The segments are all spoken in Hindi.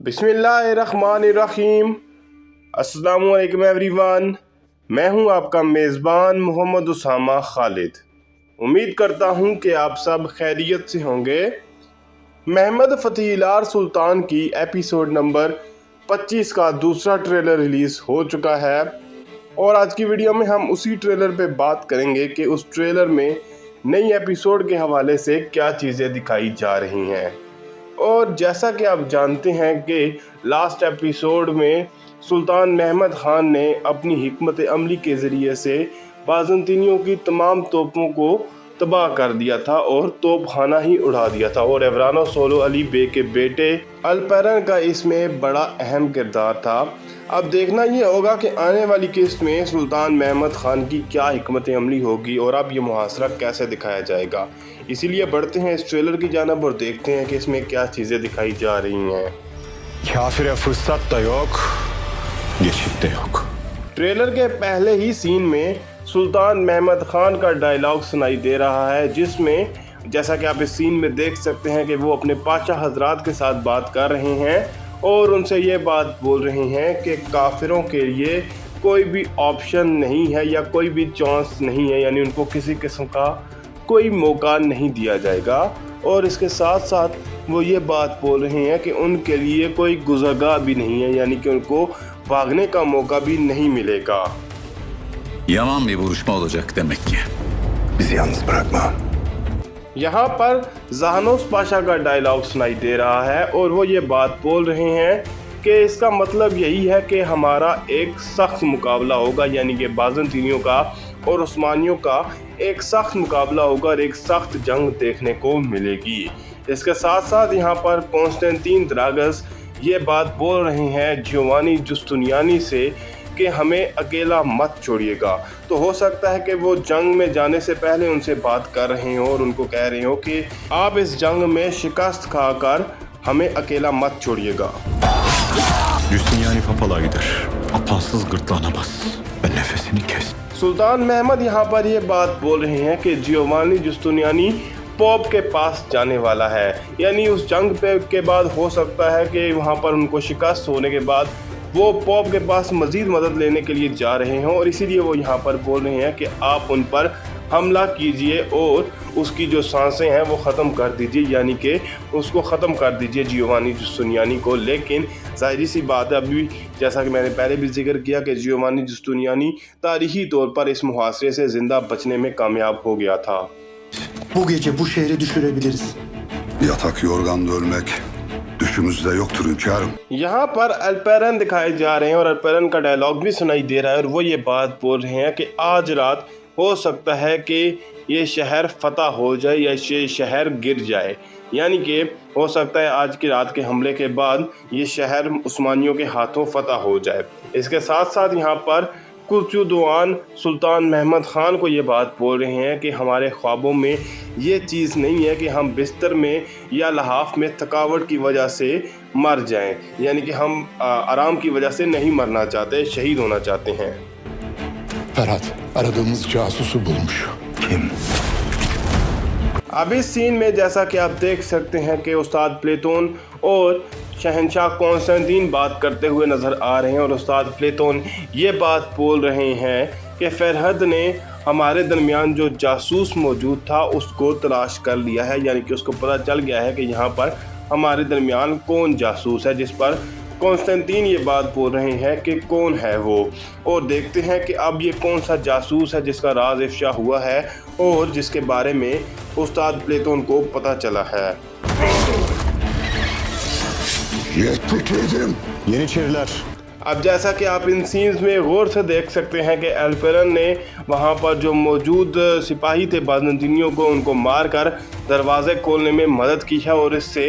बिस्मिल्लाहिर्रहमानिर्रहीम। अस्सलामुअलैकुम एवरीवन। मैं हूं आपका मेज़बान मोहम्मद उसामा खालिद। उम्मीद करता हूं कि आप सब खैरियत से होंगे। महमद फ़तेह सुल्तान की एपिसोड नंबर 25 का दूसरा ट्रेलर रिलीज़ हो चुका है और आज की वीडियो में हम उसी ट्रेलर पे बात करेंगे कि उस ट्रेलर में नई एपिसोड के हवाले से क्या चीज़ें दिखाई जा रही हैं। और जैसा कि आप जानते हैं कि लास्ट एपिसोड में सुल्तान महमद ख़ान ने अपनी हिकमत अमली के ज़रिए से बाज़ंतीनियों की तमाम तोपों को तबाह कर दिया था और तोप खाना ही उड़ा दिया था। और एवरानो सोलो अली बे के बेटे अल्पेरन का इसमें बड़ा अहम किरदार था। अब देखना ये होगा कि आने वाली किस्त में सुल्तान महमद ख़ान की क्या हिकमत अमली होगी और अब ये मुहासरा कैसे दिखाया जाएगा। इसीलिए बढ़ते हैं इस ट्रेलर की जानिब और देखते हैं कि इसमें क्या चीज़ें दिखाई जा रही हैं। Kafire fırsat da yok, geçit de yok. Trailer के पहले ही सीन में सुल्तान महमद ख़ान का डायलॉग सुनाई दे रहा है, जिसमें जैसा कि आप इस सीन में देख सकते हैं कि वो अपने पाचा हजरात के साथ बात कर रहे हैं और उनसे ये बात बोल रहे हैं कि काफिरों के लिए कोई भी ऑप्शन नहीं है या कोई भी चांस नहीं है, यानी उनको किसी किस्म का कोई मौका नहीं दिया जाएगा। और इसके साथ साथ वो ये बात बोल रहे हैं कि उनके लिए कोई गुज़रगाह भी नहीं है, यानी कि उनको भागने का मौका भी नहीं मिलेगा। Yaman bir buluşma olacak demek ki. Bizi yalnız bırakma. यहाँ पर जहानोस पाशा का डायलॉग सुनाई दे रहा है और वो ये बात बोल रहे हैं कि इसका मतलब यही है कि हमारा एक सख्त मुकाबला होगा, यानी कि बाज़ंतीनियों का और उस्मानियों का एक सख्त मुकाबला होगा और एक सख्त जंग देखने को मिलेगी। इसके साथ साथ यहाँ पर कॉन्स्टेंटीन द्रागस ये बात बोल रहे हैं जियोवानी जुस्तुनियानी से कि हमें अकेला मत छोड़िएगा। तो हो सकता है कि वो जंग में जाने से पहले उनसे बात कर रहे हो और उनको कह रहे हो कि आप इस जंग में शिकस्त खाकर हमें अकेला मत छोड़िएगा। Justiniani papalığa gider. Apansız gırtlağına bas ve nefesini kes. सुल्तान महमद यहाँ पर ये बात बोल रहे हैं कि जियोवानी जुस्तुनियानी पोप के पास जाने वाला है, यानी उस जंग पे के बाद हो सकता है कि वहाँ पर उनको शिकस्त होने के बाद वो पोप के पास मज़ीद मदद लेने के लिए जा रहे हों और इसीलिए वो यहाँ पर बोल रहे हैं कि आप उन पर हमला कीजिए और उसकी जो सांसें हैं वो ख़त्म कर दीजिए, यानी कि उसको ख़त्म कर दीजिए जियोवानी जुस्तुनियानी को। लेकिन ज़ाहिर सी बात है, अभी जैसा कि मैंने पहले भी जिक्र किया कि जियोवानी जुस्तुनियानी तारीख़ी तौर पर इस मुहासरे से ज़िंदा बचने में कामयाब हो गया था। Bu gece bu şehri düşürebiliriz. Yatak yorganda ölmek düşümüzde yoktur hünkârım. यहाँ पर अल्पेरन दिखाए जा रहे हैं और अल्पेरन का डायलॉग भी सुनाई दे रहा है और वो ये बात बोल रहे हैं कि आज रात हो सकता है कि ये शहर फतह हो जाए या ये शहर गिर जाए, यानी कि हो सकता है आज की रात के हमले के बाद ये शहर उस्मानियों के हाथों फतह हो जाए। इसके साथ साथ यहाँ पर कुर्चुदवान सुल्तान महमद ख़ान को ये बात बोल रहे हैं कि हमारे ख्वाबों में ये चीज़ नहीं है कि हम बिस्तर में या लहाफ में थकावट की वजह से मर जाएं, यानी कि हम आराम की वजह से नहीं मरना चाहते, शहीद होना चाहते हैं। Ferhat, aradığımız casusu bulmuş. Kim? अब इस सीन में जैसा कि आप देख सकते हैं कि उस्ताद प्लेटोन और शहंशाह कॉन्स्टेंटीन बात करते हुए नज़र आ रहे हैं और उस्ताद प्लेटोन ये बात बोल रहे हैं कि फरहद ने हमारे दरमियान जो जासूस मौजूद था उसको तलाश कर लिया है, यानी कि उसको पता चल गया है कि यहाँ पर हमारे दरमियान कौन जासूस है, जिस पर कॉन्स्टेंटीन ये बात बोल रहे हैं कि कौन है वो। और देखते हैं कि अब ये कौन सा जासूस है जिसका राज इफ्शा हुआ है और जिसके बारे में उस्ताद प्लेटोन को पता चला है। Yeniçeriler. अब जैसा कि आप इन सीन्स में गौर से देख सकते हैं कि अल्पेरन ने वहाँ पर जो मौजूद सिपाही थे बाज़ंतीनियों को उनको मारकर दरवाज़े खोलने में मदद की है और इससे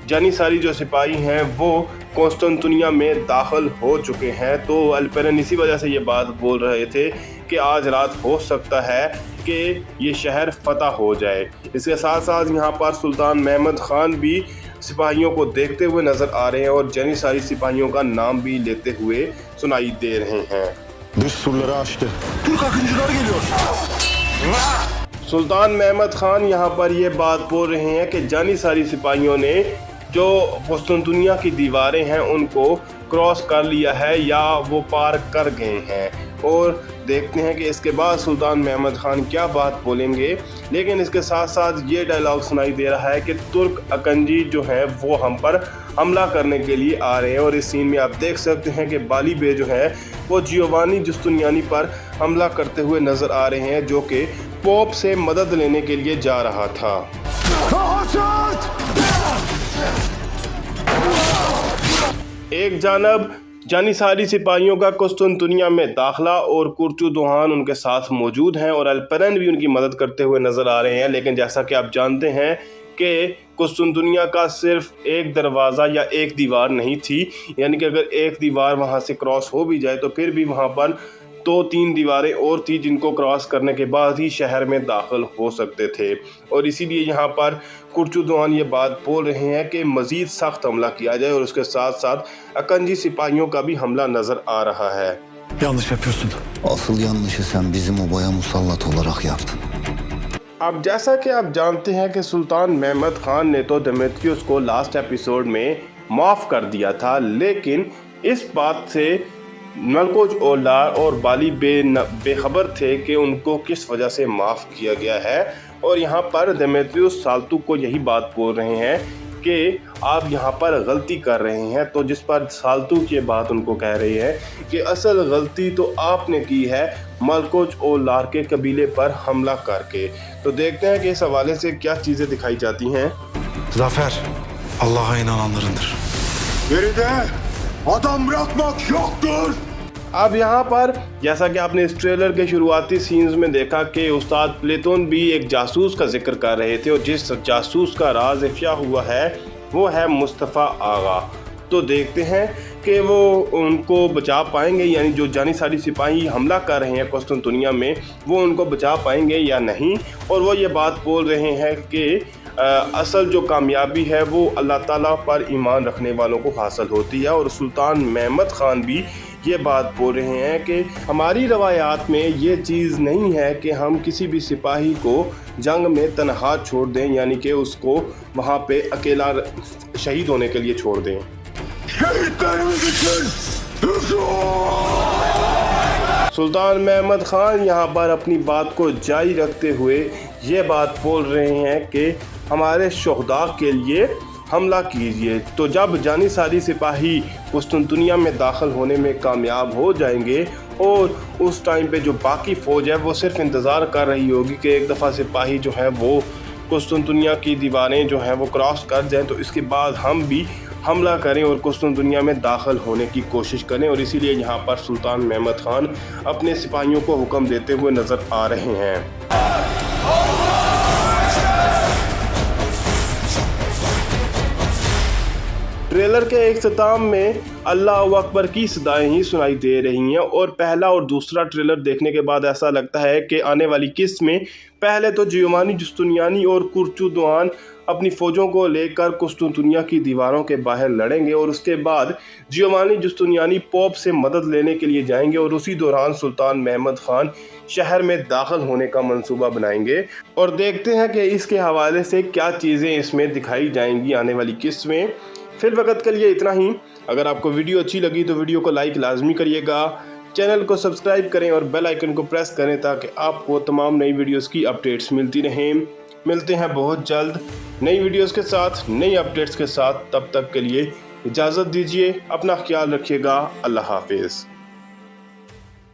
जानी सारी जो सिपाही हैं वो कॉन्स्टेंटिनिया में दाखिल हो चुके हैं। तो अल्पेरन इसी वजह से ये बात बोल रहे थे कि आज रात हो सकता है कि ये शहर फतह हो जाए। इसके साथ साथ यहाँ पर सुल्तान महमद ख़ान भी सिपाहियों को देखते हुए नज़र आ रहे हैं और जानी सारी सिपाहियों का नाम भी लेते हुए सुनाई दे रहे हैं। Dış surları açtı. Türk akıncılar geliyor. सुल्तान महमद ख़ान यहाँ पर ये बात बोल रहे हैं कि जानी सारी सिपाहियों ने जो कुस्तुनतुनिया की दीवारें हैं उनको क्रॉस कर लिया है या वो पार कर गए हैं। और देखते हैं कि इसके बाद सुल्तान महमद ख़ान क्या बात बोलेंगे। लेकिन इसके साथ साथ ये डायलॉग सुनाई दे रहा है कि तुर्क अकंजी जो है वो हम पर हमला करने के लिए आ रहे हैं। और इस सीन में आप देख सकते हैं कि बाली बे जो है वो जियोवानी जुस्तुनियानी पर हमला करते हुए नज़र आ रहे हैं, जो कि पोप से मदद लेने के लिए जा रहा था। एक जानब जानिसारी सिपाहियों का कुस्तुनतुनिया में दाखिला और कुर्चुदुहान उनके साथ मौजूद हैं और अल्परन भी उनकी मदद करते हुए नज़र आ रहे हैं। लेकिन जैसा कि आप जानते हैं कि कुस्तुनतुनिया का सिर्फ एक दरवाज़ा या एक दीवार नहीं थी, यानी कि अगर एक दीवार वहाँ से क्रॉस हो भी जाए तो फिर भी वहाँ पर 2-3 दीवारें और थी जिनको क्रॉस करने के बाद ही शहर में दाखिल हो सकते थे। और इसीलिए यहाँ पर कुर्चुदुहान ये बात बोल रहे हैं कि मज़ीद सख्त हमला किया जाए और उसके साथ साथ अकंजी सिपाहियों का भी हमला नज़र आ रहा है। Yanlış yapıyorsun. Asıl yanlışı sen bizim obaya musallat olarak yaptın. अब जैसा कि आप जानते हैं कि सुल्तान महमद ख़ान ने तो डेमेत्रियस को लास्ट एपिसोड में माफ़ कर दिया था, लेकिन इस बात से मलकोज ओलार और बाली बेखबर थे कि उनको किस वजह से माफ़ किया गया है। और यहाँ पर डेमेत्रियस साल्तुक को यही बात बोल रहे हैं कि आप यहाँ पर गलती कर रहे हैं। तो जिस पर साल्तुक ये बात उनको कह रही है कि असल गलती तो आपने की है मलकोज ओलार के कबीले पर हमला करके। तो देखते हैं कि इस हवाले से क्या चीज़ें दिखाई जाती हैं। Zafer, Allah'a inananlarındır. Geride adam bırakmak yoktur. अब यहाँ पर जैसा कि आपने इस ट्रेलर के शुरुआती सीन्स में देखा कि उस्ताद प्लेटोन भी एक जासूस का जिक्र कर रहे थे और जिस जासूस का राज इफ्शा हुआ है वो है मुस्तफ़ा आगा। तो देखते हैं कि वो उनको बचा पाएंगे, यानी जो जानिसारी सिपाही हमला कर रहे हैं कुस्तुनतुनिया में वो उनको बचा पाएंगे या नहीं। और वो ये बात बोल रहे हैं कि असल जो कामयाबी है वो अल्लाह ताला पर ईमान रखने वालों को हासिल होती है। और सुल्तान महमद ख़ान भी ये बात बोल रहे हैं कि हमारी रवायात में ये चीज़ नहीं है कि हम किसी भी सिपाही को जंग में तनहा छोड़ दें, यानी कि उसको वहाँ पे अकेला शहीद होने के लिए छोड़ दें। सुल्तान महमद ख़ान यहाँ पर अपनी बात को जारी रखते हुए ये बात बोल रहे हैं कि हमारे शुहदा के लिए हमला कीजिए। तो जब जानिसारी सिपाही कुस्तुनतुनिया में दाखिल होने में कामयाब हो जाएंगे और उस टाइम पे जो बाकी फ़ौज है वो सिर्फ इंतज़ार कर रही होगी कि एक दफ़ा सिपाही जो है वो कुस्तुनतुनिया की दीवारें जो हैं वो क्रॉस कर जाएं, तो इसके बाद हम भी हमला करें और कुस्तुनतुनिया में दाखिल होने की कोशिश करें। और इसीलिए यहाँ पर सुल्तान महमद ख़ान अपने सिपाहियों को हुक्म देते हुए नज़र आ रहे हैं। ट्रेलर के इख्तिताम में अल्लाह अकबर की सदाएं ही सुनाई दे रही हैं और पहला और दूसरा ट्रेलर देखने के बाद ऐसा लगता है कि आने वाली किस्त में पहले तो जियोवानी जुस्तुनियानी और कुर्चुदुहान अपनी फ़ौजों को लेकर कुस्तुनतुनिया की दीवारों के बाहर लड़ेंगे और उसके बाद जियोवानी जुस्तुनियानी पोप से मदद लेने के लिए जाएंगे और उसी दौरान सुल्तान महमद ख़ान शहर में दाखिल होने का मंसूबा बनाएंगे। और देखते हैं कि इसके हवाले से क्या चीज़ें इसमें दिखाई जाएंगी आने वाली किस्त में। फिर वक्त के लिए इतना ही। अगर आपको वीडियो अच्छी लगी तो वीडियो को लाइक लाजमी करिएगा, चैनल को सब्सक्राइब करें और बेल आइकन को प्रेस करें ताकि आपको तमाम नई वीडियोस की अपडेट्स मिलती रहें। मिलते हैं बहुत जल्द नई वीडियोस के साथ, नई अपडेट्स के साथ। तब तक के लिए इजाज़त दीजिए, अपना ख्याल रखिएगा। अल्लाह हाफिज़।